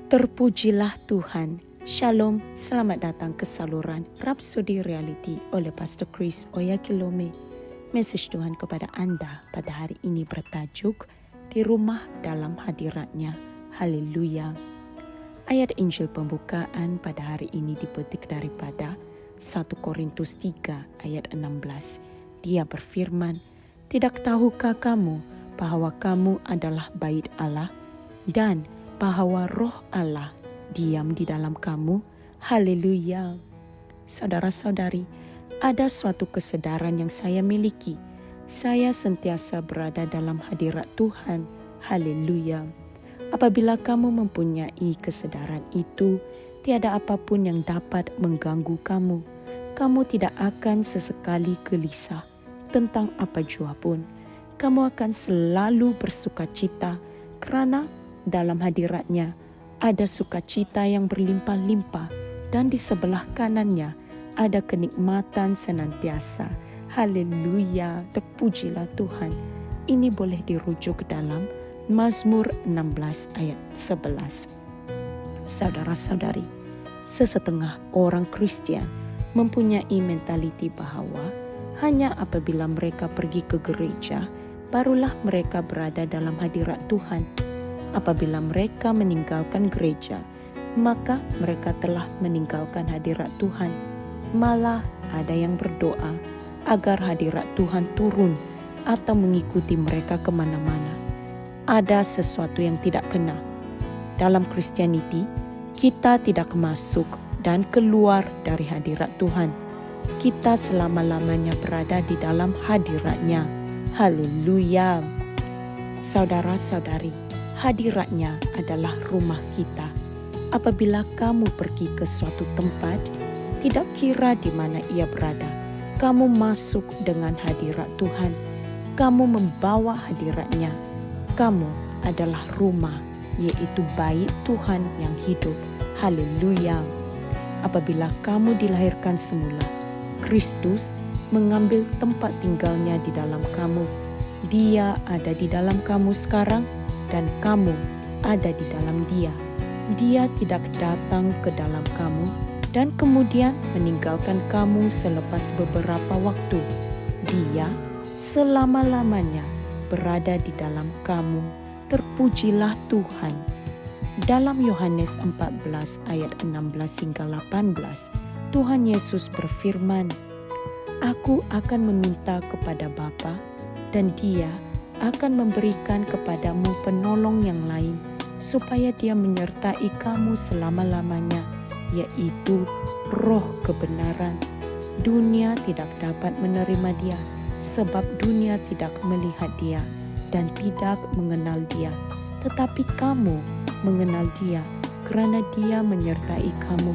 Terpujilah Tuhan. Shalom, selamat datang ke saluran Rhapsody Reality oleh Pastor Chris Oyakilome. Message Tuhan kepada Anda pada hari ini bertajuk Di Rumah Dalam Hadiratnya. Haleluya. Ayat Injil pembukaan pada hari ini dipetik daripada 1 Korintus 3 ayat 16. Dia berfirman, "Tidak tahukah kamu bahwa kamu adalah bait Allah dan bahwa Roh Allah diam di dalam kamu?" Haleluya. Saudara-saudari, ada suatu kesadaran yang saya miliki. Saya sentiasa berada dalam hadirat Tuhan. Haleluya. Apabila kamu mempunyai kesadaran itu, tiada apapun yang dapat mengganggu kamu. Kamu tidak akan sesekali gelisah tentang apa jua pun. Kamu akan selalu bersukacita kerana dalam hadiratnya ada sukacita yang berlimpah-limpah dan di sebelah kanannya ada kenikmatan senantiasa. Haleluya, terpujilah Tuhan. Ini boleh dirujuk dalam Mazmur 16 ayat 11. Saudara-saudari, sesetengah orang Kristen mempunyai mentaliti bahwa hanya apabila mereka pergi ke gereja, barulah mereka berada dalam hadirat Tuhan. Apabila mereka meninggalkan gereja, maka mereka telah meninggalkan hadirat Tuhan. Malah ada yang berdoa agar hadirat Tuhan turun atau mengikuti mereka kemana-mana. Ada sesuatu yang tidak kena. Dalam Christianity, kita tidak masuk dan keluar dari hadirat Tuhan. Kita selama-lamanya berada di dalam hadiratnya. Haleluya. Saudara-saudari, hadiratnya adalah rumah kita. Apabila kamu pergi ke suatu tempat, tidak kira di mana ia berada, kamu masuk dengan hadirat Tuhan. Kamu membawa hadiratnya. Kamu adalah rumah, yaitu bait Tuhan yang hidup. Haleluya. Apabila kamu dilahirkan semula, Kristus mengambil tempat tinggalnya di dalam kamu. Dia ada di dalam kamu sekarang dan kamu ada di dalam Dia. Dia tidak datang ke dalam kamu dan kemudian meninggalkan kamu selepas beberapa waktu. Dia selama-lamanya berada di dalam kamu. Terpujilah Tuhan. Dalam Yohanes 14 ayat 16 hingga 18, Tuhan Yesus berfirman, "Aku akan meminta kepada Bapa, dan Dia akan memberikan kepadamu penolong yang lain, supaya Dia menyertai kamu selama-lamanya, yaitu Roh kebenaran. Dunia tidak dapat menerima Dia, sebab dunia tidak melihat Dia dan tidak mengenal Dia. Tetapi kamu mengenal Dia, kerana Dia menyertai kamu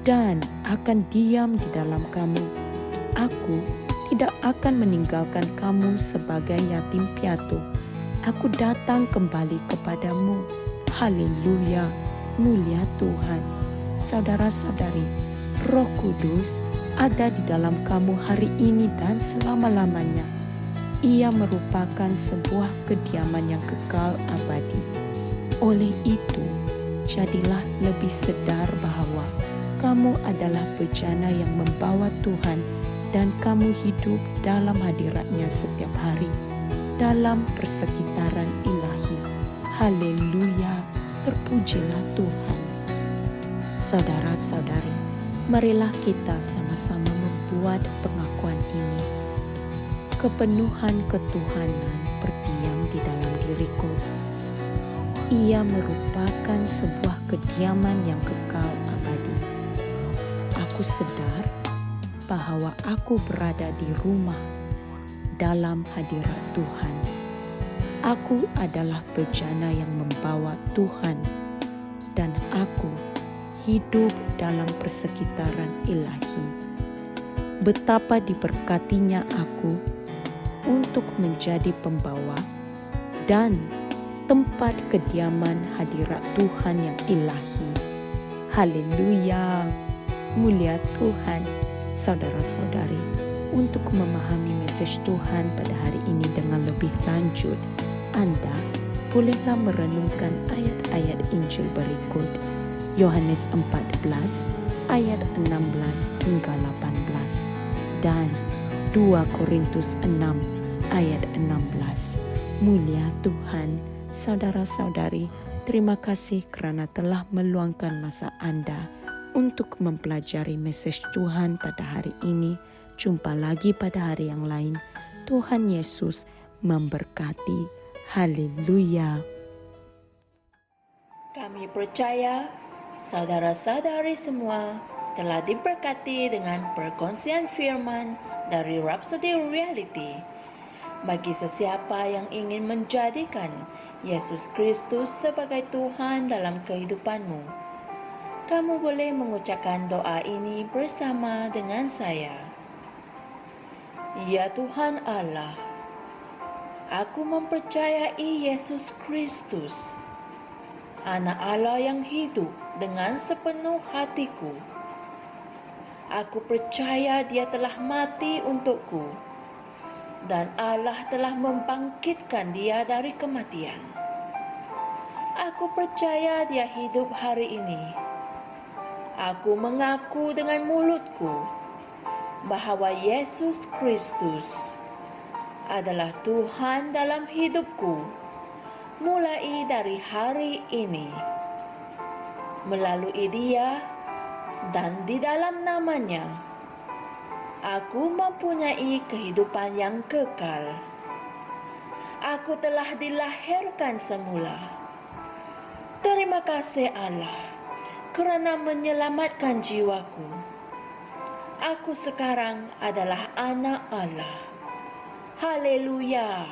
dan akan diam di dalam kamu. Aku tidak akan meninggalkan kamu sebagai yatim piatu. Aku datang kembali kepadamu." Haleluya, mulia Tuhan. Saudara-saudari, Roh Kudus ada di dalam kamu hari ini dan selama-lamanya. Ia merupakan sebuah kediaman yang kekal abadi. Oleh itu, jadilah lebih sedar bahwa kamu adalah bejana yang membawa Tuhan dan kamu hidup dalam hadiratnya setiap hari, dalam persekitaran ilahi. Haleluya, terpujilah Tuhan. Saudara-saudari, marilah kita sama-sama membuat pengakuan ini. Kepenuhan ketuhanan berdiam di dalam diriku. Ia merupakan sebuah kediaman yang kekal abadi. Aku sadar bahwa aku berada di rumah dalam hadirat Tuhan. Aku adalah bejana yang membawa Tuhan dan aku hidup dalam persekitaran ilahi. Betapa diberkatinya aku untuk menjadi pembawa dan tempat kediaman hadirat Tuhan yang ilahi. Haleluya, mulia Tuhan. Saudara-saudari, untuk memahami message Tuhan pada hari ini dengan lebih lanjut, Anda bolehlah merenungkan ayat-ayat Injil Injil berikut. Yohanes 14 ayat 16 hingga 18 dan 2 Korintus 6 ayat 16. Mulia Tuhan, saudara-saudari, terima kasih kerana telah meluangkan masa Anda untuk mempelajari mesej Tuhan pada hari ini. Jumpa lagi pada hari yang lain. Tuhan Yesus memberkati. Haleluya. Kami percaya saudara-saudari semua telah diberkati dengan perkongsian firman dari Rhapsody Reality. Bagi sesiapa yang ingin menjadikan Yesus Kristus sebagai Tuhan dalam kehidupanmu, kamu boleh mengucapkan doa ini bersama dengan saya. Ya Tuhan Allah, aku mempercayai Yesus Kristus, Anak Allah yang hidup dengan sepenuh hatiku. Aku percaya Dia telah mati untukku dan Allah telah membangkitkan Dia dari kematian. Aku percaya Dia hidup hari ini. Aku mengaku dengan mulutku bahwa Yesus Kristus adalah Tuhan dalam hidupku mulai dari hari ini. Melalui Dia dan di dalam nama-Nya, aku mempunyai kehidupan yang kekal. Aku telah dilahirkan semula. Terima kasih Allah kerana menyelamatkan jiwaku. Aku sekarang adalah anak Allah. Haleluya.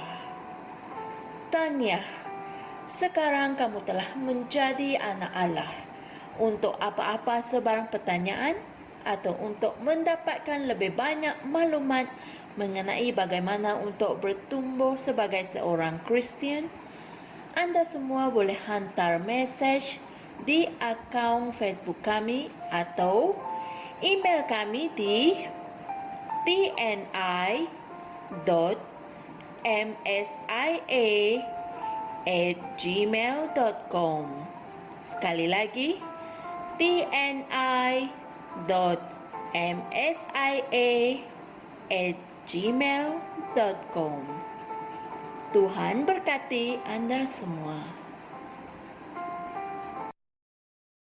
Tanya, sekarang kamu telah menjadi anak Allah. Untuk apa-apa sebarang pertanyaan atau untuk mendapatkan lebih banyak maklumat mengenai bagaimana untuk bertumbuh sebagai seorang Kristian, Anda semua boleh hantar mesej di akaun Facebook kami atau email kami di tni.msia@gmail.com. Sekali lagi, tni.msia@gmail.com. Tuhan berkati Anda semua.